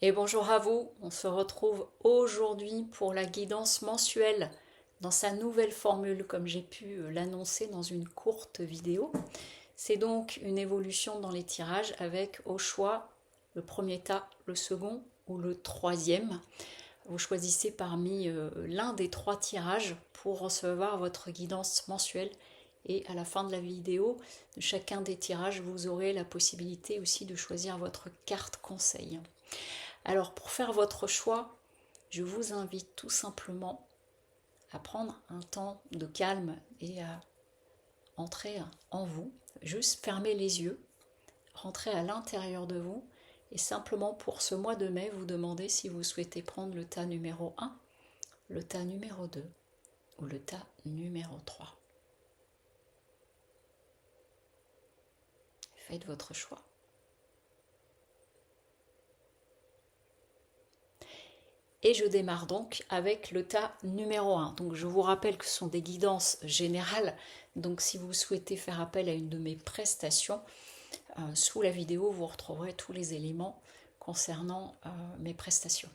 Et bonjour à vous, on se retrouve aujourd'hui pour la guidance mensuelle dans sa nouvelle formule comme j'ai pu l'annoncer dans une courte vidéo. C'est donc une évolution dans les tirages avec au choix le premier tas, le second ou le troisième. Vous choisissez parmi l'un des trois tirages pour recevoir votre guidance mensuelle et à la fin de la vidéo, de chacun des tirages, vous aurez la possibilité aussi de choisir votre carte conseil. Alors pour faire votre choix, je vous invite tout simplement à prendre un temps de calme et à entrer en vous, juste fermer les yeux, rentrer à l'intérieur de vous et simplement pour ce mois de mai, vous demandez si vous souhaitez prendre le tas numéro 1, le tas numéro 2 ou le tas numéro 3. Faites votre choix. Et je démarre donc avec le tas numéro 1. Donc je vous rappelle que ce sont des guidances générales. Donc si vous souhaitez faire appel à une de mes prestations, sous la vidéo vous retrouverez tous les éléments concernant mes prestations.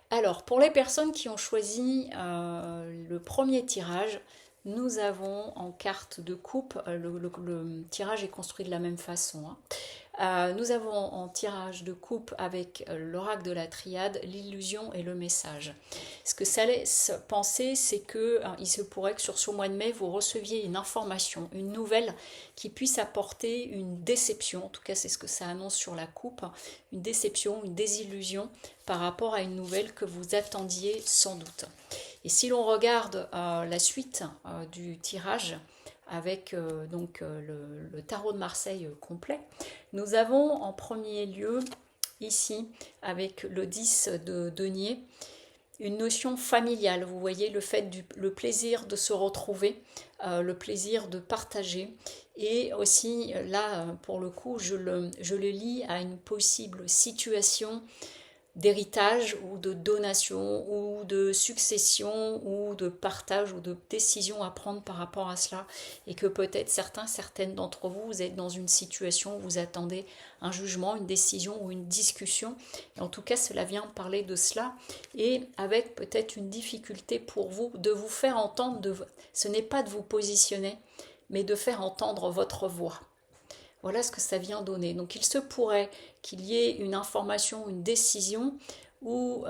Alors pour les personnes qui ont choisi le premier tirage, nous avons en carte de coupe, le tirage est construit de la même façon, hein. Nous avons en tirage de coupe avec l'oracle de la triade, l'illusion et le message. Ce que ça laisse penser, c'est que il se pourrait que sur ce mois de mai, vous receviez une information, une nouvelle qui puisse apporter une déception. En tout cas, c'est ce que ça annonce sur la coupe, une déception, une désillusion par rapport à une nouvelle que vous attendiez sans doute. Et si l'on regarde la suite du tirage, avec le tarot de Marseille complet. Nous avons en premier lieu ici avec le 10 de denier une notion familiale. Vous voyez le plaisir de se retrouver, le plaisir de partager. Et aussi là, pour le coup, je le lis à une possible situation d'héritage ou de donation ou de succession ou de partage ou de décision à prendre par rapport à cela et que peut-être certaines d'entre vous, vous êtes dans une situation où vous attendez un jugement, une décision ou une discussion. Et en tout cas, cela vient parler de cela et avec peut-être une difficulté pour vous de vous faire entendre, ce n'est pas de vous positionner, mais de faire entendre votre voix. Voilà ce que ça vient donner. Donc il se pourrait qu'il y ait une information, une décision ou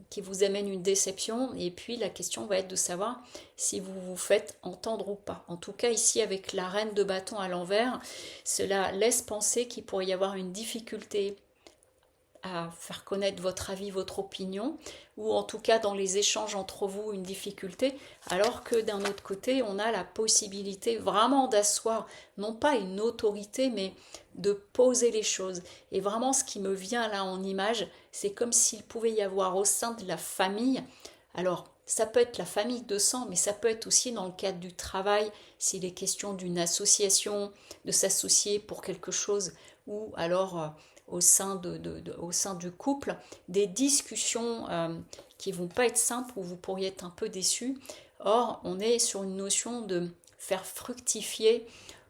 qui vous amène une déception. Et puis la question va être de savoir si vous vous faites entendre ou pas. En tout cas ici avec la reine de bâton à l'envers, cela laisse penser qu'il pourrait y avoir une difficulté à faire connaître votre avis, votre opinion, ou en tout cas dans les échanges entre vous une difficulté, alors que d'un autre côté on a la possibilité vraiment d'asseoir non pas une autorité mais de poser les choses. Et vraiment ce qui me vient là en image, c'est comme s'il pouvait y avoir au sein de la famille, alors ça peut être la famille de sang, mais ça peut être aussi dans le cadre du travail, s'il est question d'une association, de s'associer pour quelque chose, ou alors au sein du couple, des discussions qui vont pas être simples, où vous pourriez être un peu déçu. Or, on est sur une notion de faire fructifier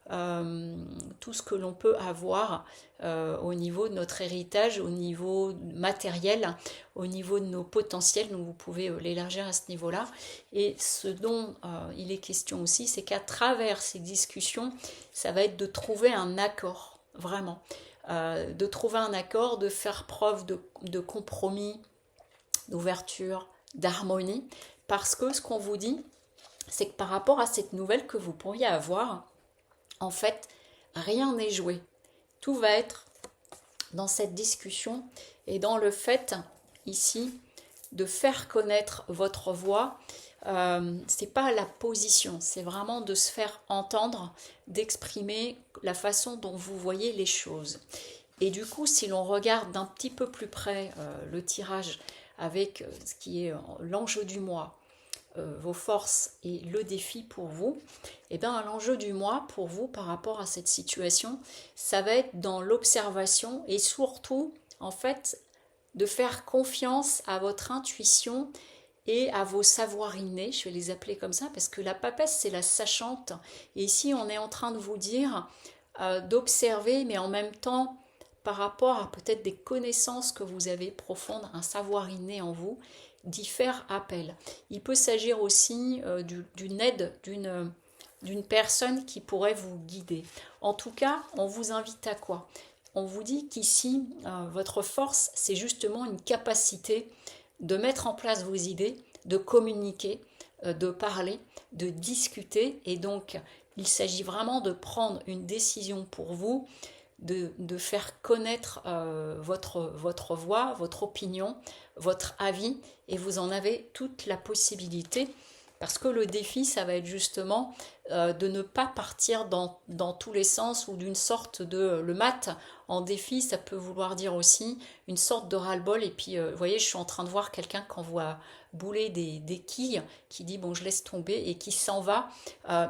tout ce que l'on peut avoir au niveau de notre héritage, au niveau matériel, au niveau de nos potentiels. Donc vous pouvez l'élargir à ce niveau-là. Et ce dont il est question aussi, c'est qu'à travers ces discussions, ça va être de trouver un accord, vraiment. De trouver un accord, de faire preuve de compromis, d'ouverture, d'harmonie. Parce que ce qu'on vous dit, c'est que par rapport à cette nouvelle que vous pourriez avoir, en fait, rien n'est joué. Tout va être dans cette discussion et dans le fait, ici, de faire connaître votre voix. C'est pas la position, c'est vraiment de se faire entendre, d'exprimer la façon dont vous voyez les choses. Et du coup, si l'on regarde d'un petit peu plus près le tirage avec ce qui est l'enjeu du mois, vos forces et le défi pour vous, et bien l'enjeu du mois pour vous par rapport à cette situation, ça va être dans l'observation et surtout, en fait, de faire confiance à votre intuition et à vos savoirs innés, je vais les appeler comme ça, parce que la papesse, c'est la sachante. Et ici, on est en train de vous dire d'observer, mais en même temps, par rapport à peut-être des connaissances que vous avez profondes, un savoir inné en vous, d'y faire appel. Il peut s'agir aussi d'une aide, d'une personne qui pourrait vous guider. En tout cas, on vous invite à quoi? On vous dit qu'ici, votre force, c'est justement une capacité de mettre en place vos idées, de communiquer, de parler, de discuter. Et donc, il s'agit vraiment de prendre une décision pour vous, de faire connaître votre voix, votre opinion, votre avis, et vous en avez toute la possibilité. Parce que le défi, ça va être justement de ne pas partir dans tous les sens ou d'une sorte de... Le mat en défi, ça peut vouloir dire aussi une sorte de ras-le-bol. Et puis, vous voyez, je suis en train de voir quelqu'un qui envoie bouler des quilles, qui dit, bon, je laisse tomber, et qui s'en va,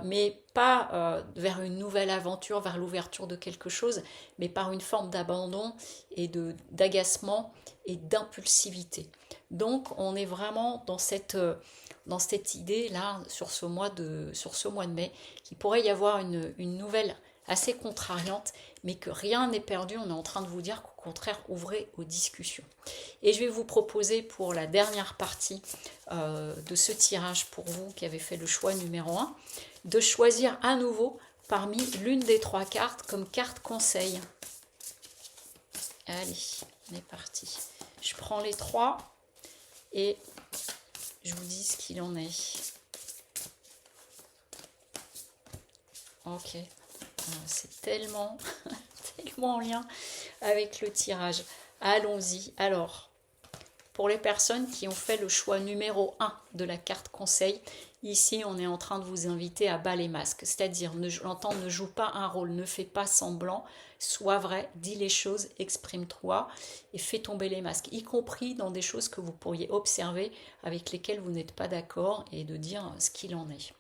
mais pas vers une nouvelle aventure, vers l'ouverture de quelque chose, mais par une forme d'abandon et d'agacement et d'impulsivité. Donc, on est vraiment dans cette idée-là, sur ce mois de mai, qu'il pourrait y avoir une nouvelle assez contrariante, mais que rien n'est perdu. On est en train de vous dire qu'au contraire, ouvrez aux discussions. Et je vais vous proposer pour la dernière partie de ce tirage, pour vous qui avez fait le choix numéro 1, de choisir à nouveau parmi l'une des 3 cartes comme carte conseil. Allez, on est parti. Je prends les 3 et je vous dis ce qu'il en est. Ok, c'est tellement, tellement en lien avec le tirage. Allons-y. Alors, pour les personnes qui ont fait le choix numéro 1 de la carte conseil, ici on est en train de vous inviter à bas les masques. C'est-à-dire, l'entend ne joue pas un rôle, ne fais pas semblant, sois vrai, dis les choses, exprime-toi et fais tomber les masques, y compris dans des choses que vous pourriez observer avec lesquelles vous n'êtes pas d'accord, et de dire ce qu'il en est.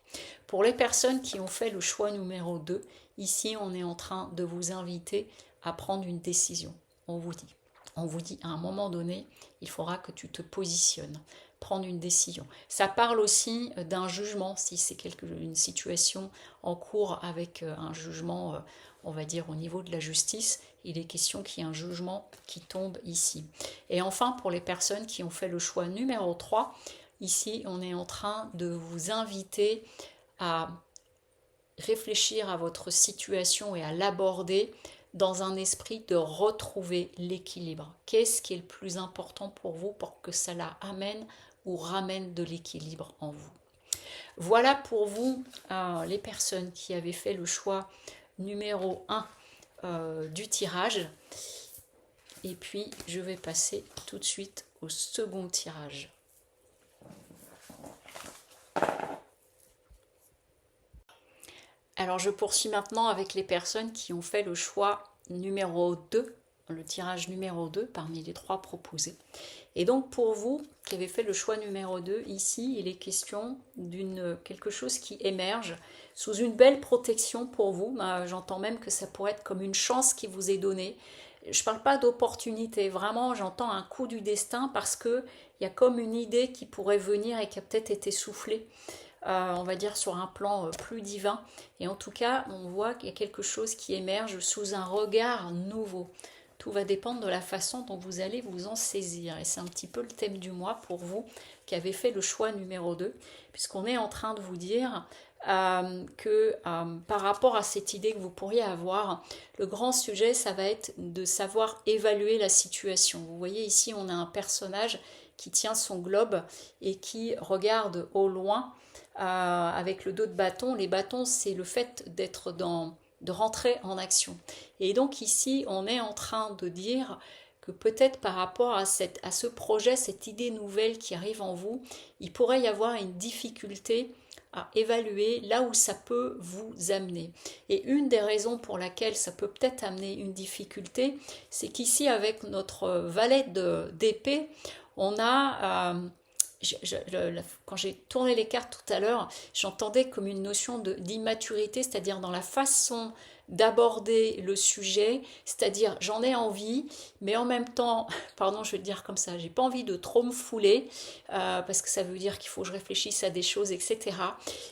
Pour les personnes qui ont fait le choix numéro 2, ici on est en train de vous inviter à prendre une décision. On vous dit à un moment donné, il faudra que tu te positionnes, prendre une décision. Ça parle aussi d'un jugement, si c'est une situation en cours avec un jugement, on va dire au niveau de la justice, il est question qu'il y ait un jugement qui tombe ici. Et enfin, pour les personnes qui ont fait le choix numéro 3, ici on est en train de vous inviter à réfléchir à votre situation et à l'aborder dans un esprit de retrouver l'équilibre. Qu'est-ce qui est le plus important pour vous pour que ça la amène ou ramène de l'équilibre en vous? Voilà pour vous les personnes qui avaient fait le choix numéro 1 du tirage. Et puis je vais passer tout de suite au second tirage. Alors je poursuis maintenant avec les personnes qui ont fait le choix numéro 2, le tirage numéro 2 parmi les 3 proposés. Et donc pour vous qui avez fait le choix numéro 2, ici il est question d'une quelque chose qui émerge sous une belle protection pour vous. J'entends même que ça pourrait être comme une chance qui vous est donnée. Je ne parle pas d'opportunité, vraiment j'entends un coup du destin, parce qu'il y a comme une idée qui pourrait venir et qui a peut-être été soufflée. On va dire sur un plan plus divin, et en tout cas on voit qu'il y a quelque chose qui émerge sous un regard nouveau. Tout va dépendre de la façon dont vous allez vous en saisir, et c'est un petit peu le thème du mois pour vous qui avez fait le choix numéro 2, puisqu'on est en train de vous dire que par rapport à cette idée que vous pourriez avoir, le grand sujet ça va être de savoir évaluer la situation. Vous voyez ici on a un personnage qui tient son globe et qui regarde au loin avec le dos de bâton. Les bâtons, c'est le fait de rentrer en action. Et donc ici, on est en train de dire que peut-être par rapport à ce projet, cette idée nouvelle qui arrive en vous, il pourrait y avoir une difficulté à évaluer là où ça peut vous amener. Et une des raisons pour laquelle ça peut peut-être amener une difficulté, c'est qu'ici, avec notre valet d'épée, on a... quand j'ai tourné les cartes tout à l'heure, j'entendais comme une notion d'immaturité, c'est-à-dire dans la façon d'aborder le sujet, c'est-à-dire j'en ai envie, mais en même temps, pardon, je vais le dire comme ça, j'ai pas envie de trop me fouler, parce que ça veut dire qu'il faut que je réfléchisse à des choses, etc.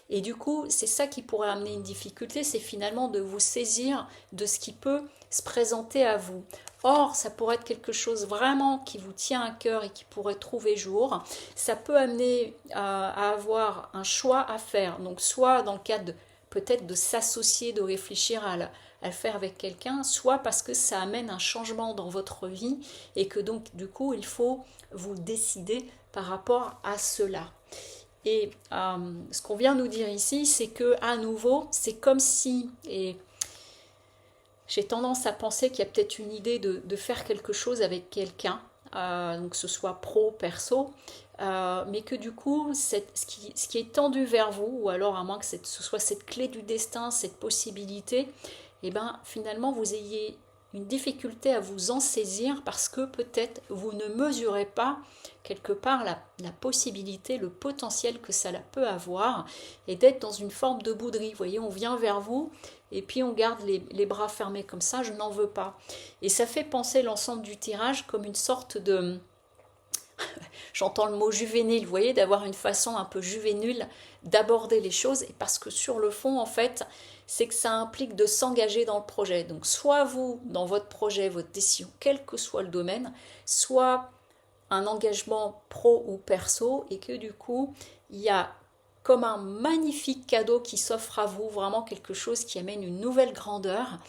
Et du coup, c'est ça qui pourrait amener une difficulté, c'est finalement de vous saisir de ce qui peut se présenter à vous. Or, ça pourrait être quelque chose vraiment qui vous tient à cœur et qui pourrait trouver jour. Ça peut amener à avoir un choix à faire. Donc, soit dans le cadre peut-être de s'associer, de réfléchir à le faire avec quelqu'un, soit parce que ça amène un changement dans votre vie et que donc, du coup, il faut vous décider par rapport à cela. Et ce qu'on vient nous dire ici, c'est que à nouveau, c'est comme si, et j'ai tendance à penser qu'il y a peut-être une idée de faire quelque chose avec quelqu'un, donc que ce soit pro, perso, mais que du coup, ce qui est tendu vers vous, ou alors à moins que ce soit cette clé du destin, cette possibilité, et bien finalement vous ayez une difficulté à vous en saisir parce que peut-être vous ne mesurez pas quelque part la possibilité, le potentiel que ça peut avoir et d'être dans une forme de bouderie. Vous voyez, on vient vers vous et puis on garde les bras fermés comme ça, je n'en veux pas. Et ça fait penser l'ensemble du tirage comme une sorte de... J'entends le mot juvénile, vous voyez, d'avoir une façon un peu juvénile d'aborder les choses, et parce que sur le fond, en fait, c'est que ça implique de s'engager dans le projet. Donc, soit vous, dans votre projet, votre décision, quel que soit le domaine, soit un engagement pro ou perso, et que du coup, il y a comme un magnifique cadeau qui s'offre à vous, vraiment quelque chose qui amène une nouvelle grandeur.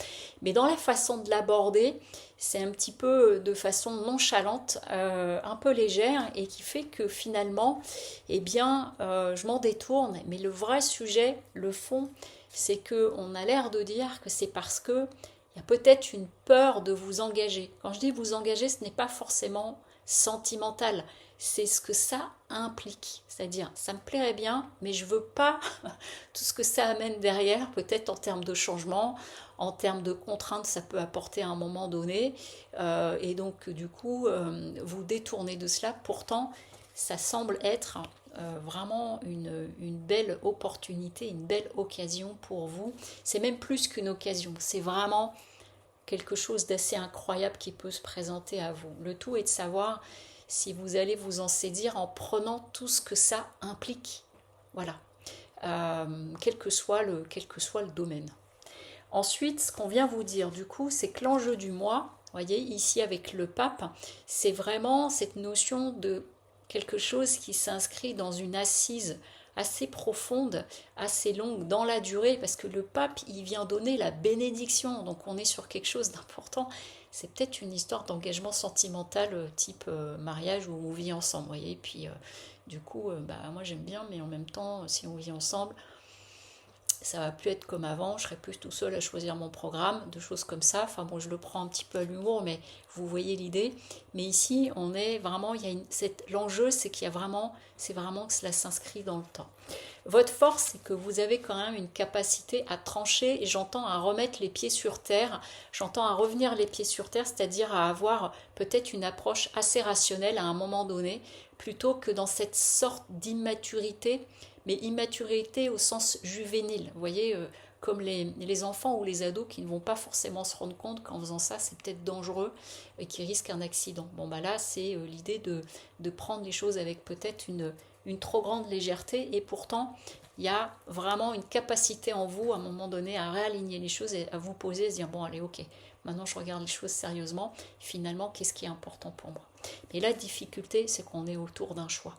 Mais dans la façon de l'aborder, c'est un petit peu de façon nonchalante, un peu légère, et qui fait que finalement, eh bien, je m'en détourne. Mais le vrai sujet, le fond, c'est qu'on a l'air de dire que c'est parce que il y a peut-être une peur de vous engager. Quand je dis vous engager, ce n'est pas forcément sentimental, c'est ce que ça implique. C'est-à-dire, ça me plairait bien, mais je veux pas tout ce que ça amène derrière, peut-être en termes de changement, en termes de contraintes, ça peut apporter à un moment donné. Et donc, du coup, vous détournez de cela. Pourtant, ça semble être vraiment une belle opportunité, une belle occasion pour vous. C'est même plus qu'une occasion, c'est vraiment quelque chose d'assez incroyable qui peut se présenter à vous. Le tout est de savoir si vous allez vous en saisir en prenant tout ce que ça implique. Voilà. Quel que soit le domaine. Ensuite, ce qu'on vient vous dire du coup, c'est que l'enjeu du mois, voyez, ici avec le pape, c'est vraiment cette notion de quelque chose qui s'inscrit dans une assise assez profonde, assez longue dans la durée, parce que le pape, il vient donner la bénédiction, donc on est sur quelque chose d'important. C'est peut-être une histoire d'engagement sentimental type mariage où on vit ensemble, voyez, et puis du coup, moi j'aime bien, mais en même temps, si on vit ensemble, ça va plus être comme avant, je serai plus tout seul à choisir mon programme, de choses comme ça. Enfin bon, je le prends un petit peu à l'humour, mais vous voyez l'idée. Mais ici, on est vraiment, l'enjeu, c'est qu'il y a vraiment, c'est vraiment que cela s'inscrit dans le temps. Votre force, c'est que vous avez quand même une capacité à trancher, et j'entends à remettre les pieds sur terre, j'entends à revenir les pieds sur terre, c'est-à-dire à avoir peut-être une approche assez rationnelle à un moment donné, plutôt que dans cette sorte d'immaturité, mais immaturité au sens juvénile. Vous voyez, comme les enfants ou les ados qui ne vont pas forcément se rendre compte qu'en faisant ça, c'est peut-être dangereux et qui risquent un accident. Bon, bah là, c'est l'idée de prendre les choses avec peut-être une trop grande légèreté, et pourtant, il y a vraiment une capacité en vous, à un moment donné, à réaligner les choses et à vous poser et se dire, bon, allez, ok, maintenant je regarde les choses sérieusement, finalement, qu'est-ce qui est important pour moi? Mais la difficulté, c'est qu'on est autour d'un choix.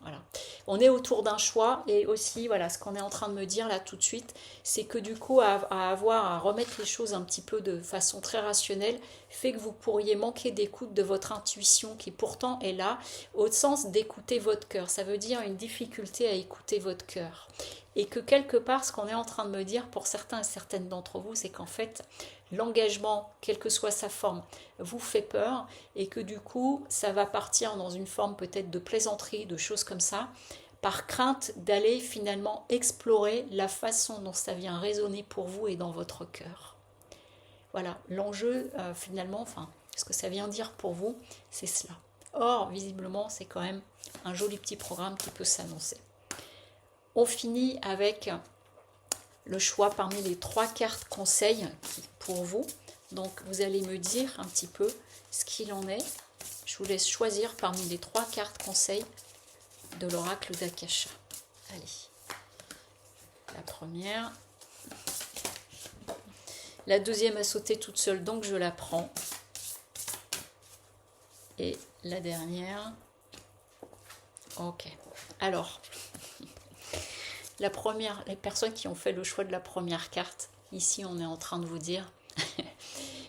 Voilà. On est autour d'un choix, et aussi, voilà, ce qu'on est en train de me dire là tout de suite, c'est que du coup, à remettre les choses un petit peu de façon très rationnelle, fait que vous pourriez manquer d'écoute de votre intuition qui pourtant est là, au sens d'écouter votre cœur. Ça veut dire une difficulté à écouter votre cœur. Et que quelque part, ce qu'on est en train de me dire pour certains et certaines d'entre vous, c'est qu'en fait, l'engagement, quelle que soit sa forme, vous fait peur, et que du coup, ça va partir dans une forme peut-être de plaisanterie, de choses comme ça, par crainte d'aller finalement explorer la façon dont ça vient résonner pour vous et dans votre cœur. Voilà, l'enjeu finalement, enfin, ce que ça vient dire pour vous, c'est cela. Or, visiblement, c'est quand même un joli petit programme qui peut s'annoncer. On finit avec le choix parmi les 3 cartes conseils pour vous. Donc vous allez me dire un petit peu ce qu'il en est. Je vous laisse choisir parmi les 3 cartes conseils de l'oracle d'Akasha. Allez, la première. La deuxième a sauté toute seule, donc je la prends. Et la dernière. Ok. Alors, la première, les personnes qui ont fait le choix de la première carte, ici on est en train de vous dire,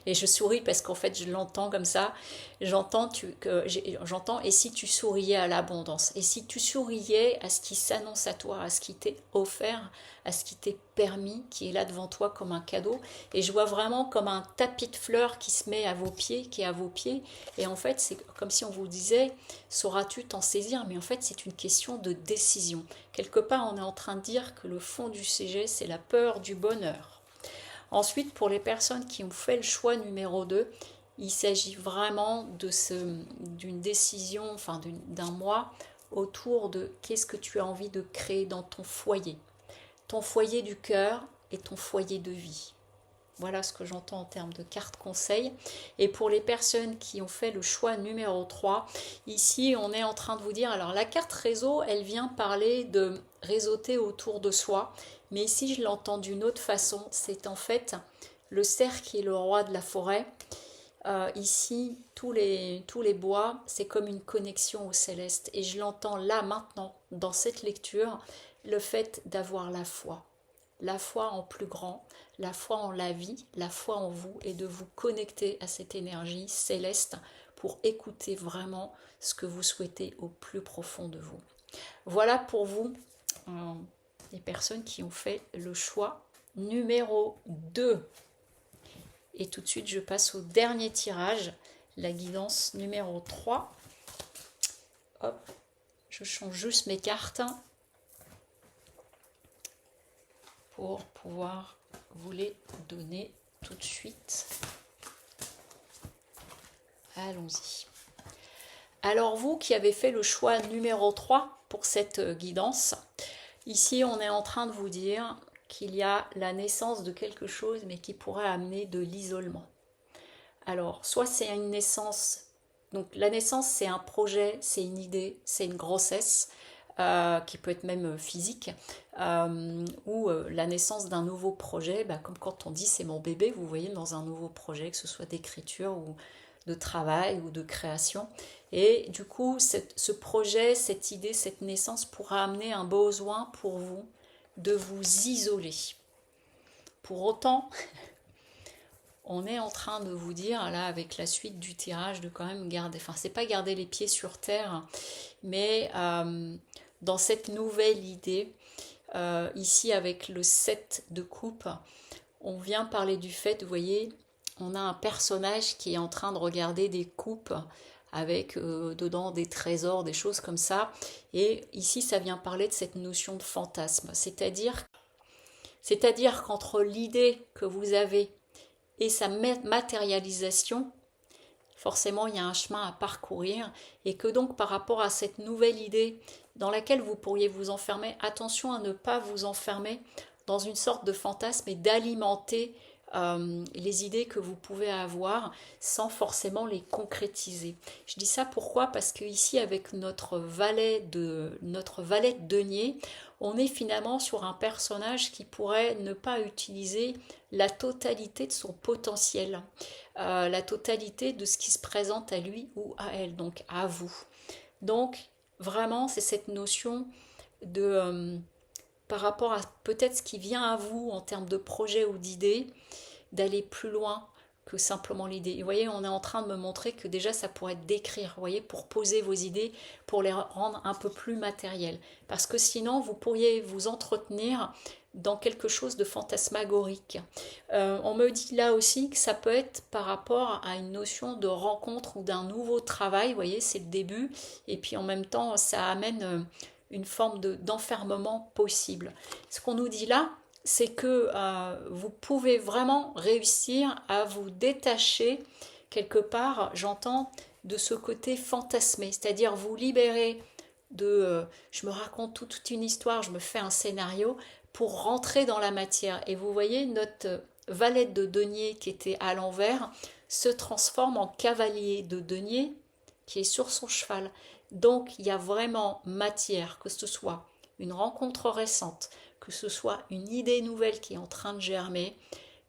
et je souris parce qu'en fait je l'entends comme ça, j'entends et si tu souriais à l'abondance, et si tu souriais à ce qui s'annonce à toi, à ce qui t'est offert, à ce qui t'est permis, qui est là devant toi comme un cadeau, et je vois vraiment comme un tapis de fleurs qui se met à vos pieds, qui est à vos pieds, et en fait c'est comme si on vous disait, sauras-tu t'en saisir, mais en fait c'est une question de décision. Quelque part on est en train de dire que le fond du sujet c'est la peur du bonheur. Ensuite, pour les personnes qui ont fait le choix numéro 2, il s'agit vraiment d'une décision, enfin d'un mois, autour de qu'est-ce que tu as envie de créer dans ton foyer du cœur et ton foyer de vie. Voilà ce que j'entends en termes de cartes conseils. Et pour les personnes qui ont fait le choix numéro 3, ici on est en train de vous dire, alors la carte réseau, elle vient parler de réseauter autour de soi, mais ici je l'entends d'une autre façon, c'est en fait le cerf qui est le roi de la forêt. Ici, tous les bois, c'est comme une connexion au céleste. Et je l'entends là maintenant, dans cette lecture, le fait d'avoir la foi en plus grand, la foi en la vie, la foi en vous, et de vous connecter à cette énergie céleste pour écouter vraiment ce que vous souhaitez au plus profond de vous. Voilà pour vous, les personnes qui ont fait le choix numéro 2. Et tout de suite, je passe au dernier tirage, la guidance numéro 3. Hop, je change juste mes cartes pour pouvoir vous les donner tout de suite. Allons-y. Alors vous qui avez fait le choix numéro 3 pour cette guidance, ici on est en train de vous dire qu'il y a la naissance de quelque chose mais qui pourrait amener de l'isolement. Alors soit c'est une naissance, donc la naissance c'est un projet, c'est une idée, c'est une grossesse, qui peut être même physique, ou la naissance d'un nouveau projet, comme quand on dit c'est mon bébé, vous voyez, dans un nouveau projet, que ce soit d'écriture ou de travail ou de création. Et du coup, ce projet, cette idée, cette naissance pourra amener un besoin pour vous de vous isoler. Pour autant, on est en train de vous dire, là, avec la suite du tirage, de quand même garder, enfin, c'est pas garder les pieds sur terre, mais dans cette nouvelle idée, ici avec le 7 de coupe, on vient parler du fait, vous voyez, on a un personnage qui est en train de regarder des coupes avec dedans des trésors, des choses comme ça. Et ici, ça vient parler de cette notion de fantasme. C'est-à-dire qu'entre l'idée que vous avez et sa matérialisation, forcément, il y a un chemin à parcourir. Et que donc, par rapport à cette nouvelle idée dans laquelle vous pourriez vous enfermer, attention à ne pas vous enfermer dans une sorte de fantasme et d'alimenter les idées que vous pouvez avoir sans forcément les concrétiser. Je dis ça pourquoi? Parce que ici avec notre valet de denier, on est finalement sur un personnage qui pourrait ne pas utiliser la totalité de son potentiel, la totalité de ce qui se présente à lui ou à elle, donc à vous. Donc vraiment c'est cette notion de par rapport à peut-être ce qui vient à vous en termes de projet ou d'idées, d'aller plus loin que simplement l'idée. Et vous voyez, on est en train de me montrer que déjà ça pourrait être d'écrire, vous voyez, pour poser vos idées, pour les rendre un peu plus matérielles. Parce que sinon, vous pourriez vous entretenir dans quelque chose de fantasmagorique. On me dit là aussi que ça peut être par rapport à une notion de rencontre ou d'un nouveau travail, vous voyez, c'est le début, et puis en même temps, ça amène une forme d'enfermement possible. Ce qu'on nous dit là, c'est que vous pouvez vraiment réussir à vous détacher quelque part, j'entends, de ce côté fantasmé, c'est-à-dire vous libérer de je me raconte toute une histoire, je me fais un scénario, pour rentrer dans la matière. Et vous voyez, notre valette de denier qui était à l'envers se transforme en cavalier de denier qui est sur son cheval. Donc, il y a vraiment matière, que ce soit une rencontre récente, que ce soit une idée nouvelle qui est en train de germer,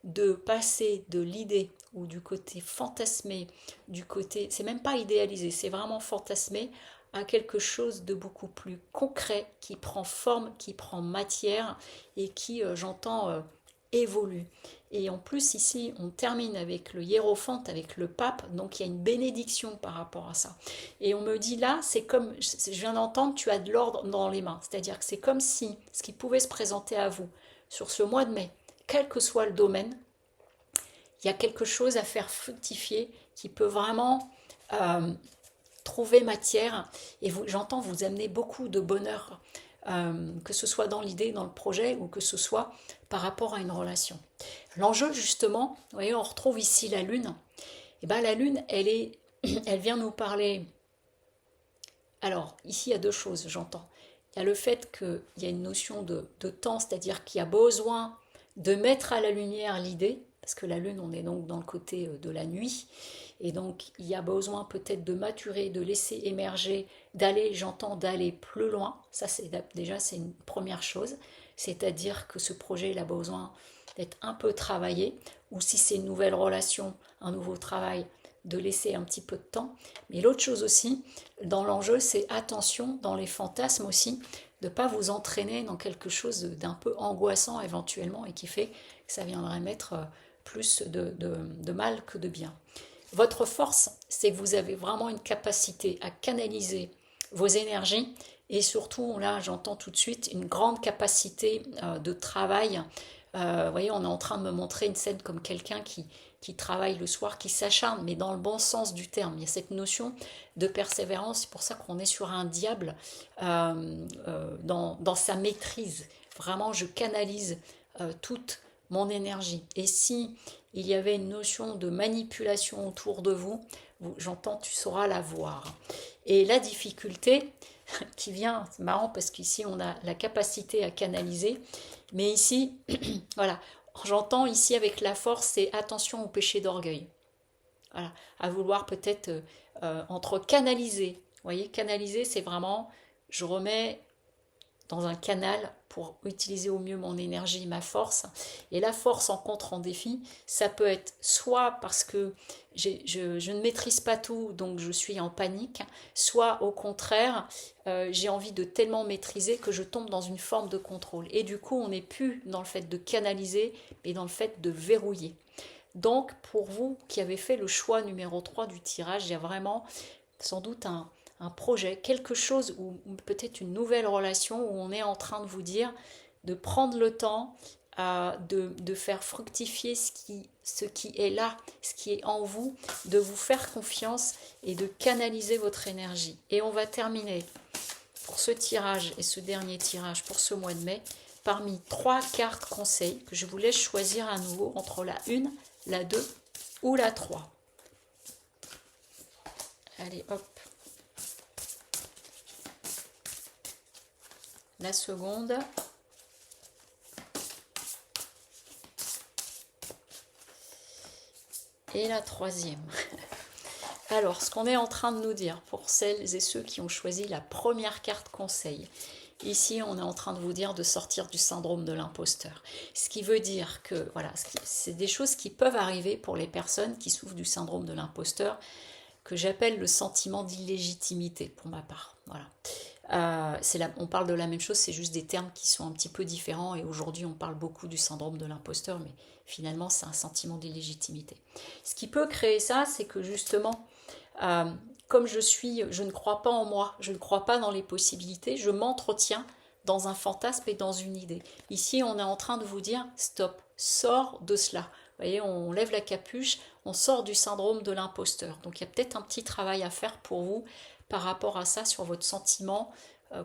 de passer de l'idée ou du côté fantasmé, du côté, c'est même pas idéalisé, c'est vraiment fantasmé, à quelque chose de beaucoup plus concret, qui prend forme, qui prend matière et qui, j'entends, évolue. Et en plus, ici, on termine avec le hiérophante, avec le pape, donc il y a une bénédiction par rapport à ça. Et on me dit là, c'est comme, je viens d'entendre, tu as de l'ordre dans les mains. C'est-à-dire que c'est comme si ce qui pouvait se présenter à vous sur ce mois de mai, quel que soit le domaine, il y a quelque chose à faire fructifier qui peut vraiment trouver matière. Et j'entends vous amener beaucoup de bonheur, que ce soit dans l'idée, dans le projet, ou que ce soit par rapport à une relation. L'enjeu, justement, vous voyez, on retrouve ici la Lune. Et bien la Lune, elle vient nous parler. Alors, ici, il y a deux choses, j'entends. Il y a le fait qu'il y a une notion de temps, c'est-à-dire qu'il y a besoin de mettre à la lumière l'idée, parce que la Lune, on est donc dans le côté de la nuit, et donc il y a besoin peut-être de maturer, de laisser émerger, d'aller, j'entends, d'aller plus loin. Ça, déjà, c'est une première chose, c'est-à-dire que ce projet, il a besoin d'être un peu travaillé, ou si c'est une nouvelle relation, un nouveau travail, de laisser un petit peu de temps. Mais l'autre chose aussi, dans l'enjeu, c'est attention, dans les fantasmes aussi, de ne pas vous entraîner dans quelque chose d'un peu angoissant éventuellement et qui fait que ça viendrait mettre plus de mal que de bien. Votre force, c'est que vous avez vraiment une capacité à canaliser vos énergies et surtout, là j'entends tout de suite, une grande capacité de travail. Vous voyez, on est en train de me montrer une scène comme quelqu'un qui travaille le soir, qui s'acharne, mais dans le bon sens du terme. Il y a cette notion de persévérance, c'est pour ça qu'on est sur un diable dans sa maîtrise. Vraiment, je canalise toute mon énergie. Et si il y avait une notion de manipulation autour de vous, j'entends, tu sauras la voir. Et la difficulté qui vient, c'est marrant parce qu'ici on a la capacité à canaliser, mais ici, voilà, j'entends ici avec la force, c'est attention au péché d'orgueil. Voilà, à vouloir peut-être entre canaliser. Vous voyez, canaliser, c'est vraiment, je remets dans un canal pour utiliser au mieux mon énergie, ma force. Et la force en contre, en défi, ça peut être soit parce que je ne maîtrise pas tout, donc je suis en panique, soit au contraire, j'ai envie de tellement maîtriser que je tombe dans une forme de contrôle. Et du coup, on n'est plus dans le fait de canaliser, mais dans le fait de verrouiller. Donc, pour vous qui avez fait le choix numéro 3 du tirage, il y a vraiment sans doute un projet, quelque chose ou peut-être une nouvelle relation où on est en train de vous dire de prendre le temps de faire fructifier ce qui est là, ce qui est en vous, de vous faire confiance et de canaliser votre énergie. Et on va terminer pour ce tirage et ce dernier tirage pour ce mois de mai parmi 3 cartes conseils que je vous laisse choisir à nouveau entre la 1, la 2 ou la 3. Allez, hop. La seconde. Et la troisième. Alors, ce qu'on est en train de nous dire pour celles et ceux qui ont choisi la première carte conseil, ici on est en train de vous dire de sortir du syndrome de l'imposteur. Ce qui veut dire que, voilà, c'est des choses qui peuvent arriver pour les personnes qui souffrent du syndrome de l'imposteur, que j'appelle le sentiment d'illégitimité pour ma part. Voilà. On parle de la même chose, c'est juste des termes qui sont un petit peu différents et aujourd'hui on parle beaucoup du syndrome de l'imposteur, mais finalement c'est un sentiment d'illégitimité. Ce qui peut créer ça, c'est que justement, comme je ne crois pas en moi, je ne crois pas dans les possibilités, je m'entretiens dans un fantasme et dans une idée. Ici on est en train de vous dire stop, sors de cela. Vous voyez, on lève la capuche, on sort du syndrome de l'imposteur. Donc il y a peut-être un petit travail à faire pour vous par rapport à ça sur votre sentiment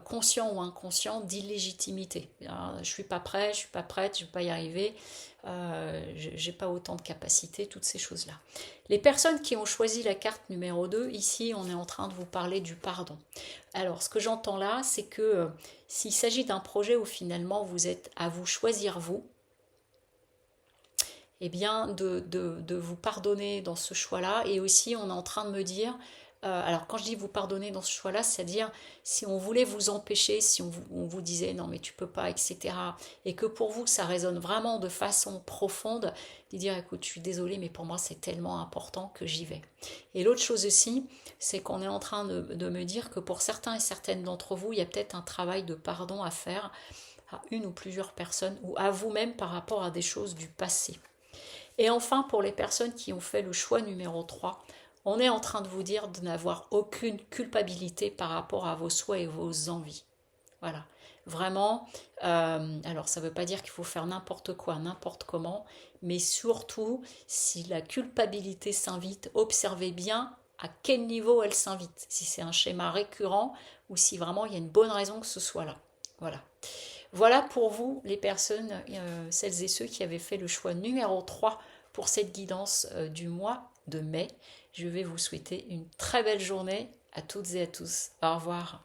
conscient ou inconscient d'illégitimité. Je suis pas prêt, je suis pas prête, je vais pas y arriver, j'ai pas autant de capacité, toutes ces choses-là. Les personnes qui ont choisi la carte numéro 2, ici on est en train de vous parler du pardon. Alors, ce que j'entends là, c'est que s'il s'agit d'un projet où finalement vous êtes à vous choisir vous, eh bien de vous pardonner dans ce choix-là. Et aussi, on est en train de me dire, alors quand je dis vous pardonner dans ce choix-là, c'est-à-dire si on voulait vous empêcher, si on vous disait non mais tu peux pas, etc. Et que pour vous ça résonne vraiment de façon profonde, de dire écoute je suis désolée mais pour moi c'est tellement important que j'y vais. Et l'autre chose aussi, c'est qu'on est en train de me dire que pour certains et certaines d'entre vous, il y a peut-être un travail de pardon à faire à une ou plusieurs personnes ou à vous-même par rapport à des choses du passé. Et enfin, pour les personnes qui ont fait le choix numéro 3, on est en train de vous dire de n'avoir aucune culpabilité par rapport à vos souhaits et vos envies. Voilà. Vraiment, alors ça ne veut pas dire qu'il faut faire n'importe quoi, n'importe comment, mais surtout, si la culpabilité s'invite, observez bien à quel niveau elle s'invite. Si c'est un schéma récurrent ou si vraiment il y a une bonne raison que ce soit là. Voilà. Voilà pour vous, les personnes, celles et ceux qui avaient fait le choix numéro 3 pour cette guidance du mois de mai. Je vais vous souhaiter une très belle journée à toutes et à tous. Au revoir.